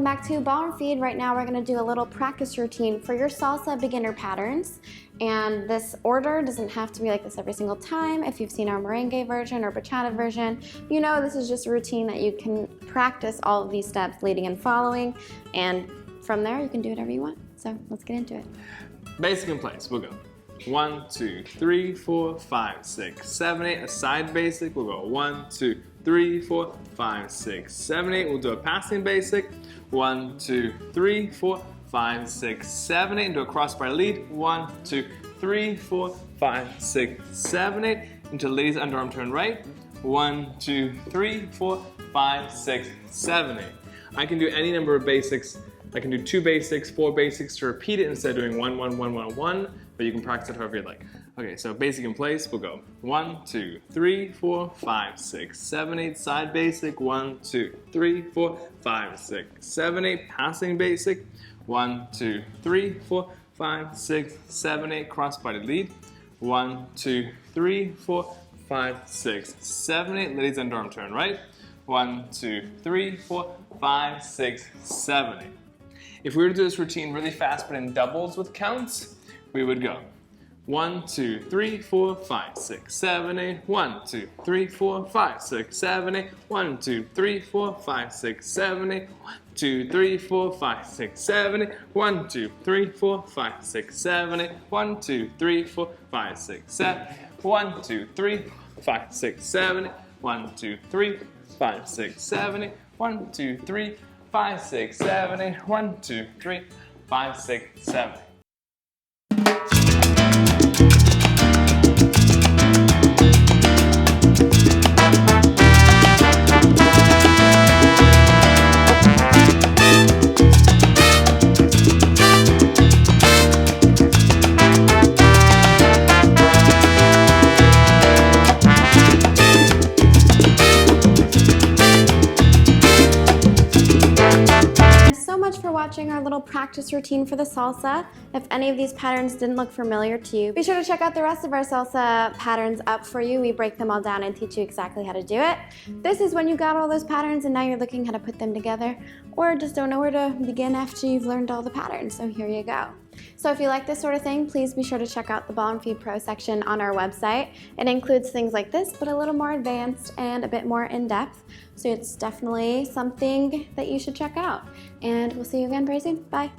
welcome back to Ballroom Feed. Right now we're going to do a little practice routine for your salsa beginner patterns. And this order doesn't have to be like this every single time. If you've seen our merengue version or bachata version, you know this is just a routine that you can practice all of these steps leading and following. And from there you can do whatever you want. So let's get into it. Basic in place, we'll go 1, 2, 3, 4, 5, 6, 7, 8. A side basic, we'll go 1, 2, 3, 4, 5, 6, 7, 8. We'll do a passing basic. 1, 2, 3, 4, 5, 6, 7, 8. And do a crossbar lead. 1, 2, 3, 4, 5, 6, 7, 8. Into ladies underarm turn right. 1, 2, 3, 4, 5, 6, 7, 8. I can do any number of basics. I can do 2 basics, 4 basics to repeat it instead of doing 1, 1, 1, 1, 1, but you can practice it however you like. Okay, so basic in place, we'll go 1, 2, 3, 4, 5, 6, 7, 8, side basic, 1, 2, 3, 4, 5, 6, 7, 8, passing basic, 1, 2, 3, 4, 5, 6, 7, 8, cross-body lead, 1, 2, 3, 4, 5, 6, 7, 8, ladies underarm turn right, 1, 2, 3, 4, 5, 6, 7, 8. If we were to do this routine really fast but in doubles with counts, we would go 1, 2, 3, 4, 5, 6, 7, 8, 1, 2, 3, 4, 5, 6, 7, 8, 1, 2, 3, 4, 5, 6, 7, 8, 1, 2, 3, 4, 5, 6, 7, 8, 1, 2, 3, 4, 5, 6, 7, 8, 1, 2, 3, 4, 5, 6, 7, 1, 2, 3, 5, 6, 7, 8, 1, 2, 3, 5, 6, 7, 8, 1, 2, 3, 5, 6, 7, 8, 1, 2, 3, 5, 6, 7. For watching our little practice routine for the salsa. If any of these patterns didn't look familiar to you, be sure to check out the rest of our salsa patterns up for you. We break them all down and teach you exactly how to do it. This is when you got all those patterns and now you're looking how to put them together, or just don't know where to begin after you've learned all the patterns. So here you go. So if you like this sort of thing, please be sure to check out the Ballroom Feed Pro section on our website. It includes things like this, but a little more advanced and a bit more in-depth. So it's definitely something that you should check out. And we'll see you again very soon. Bye.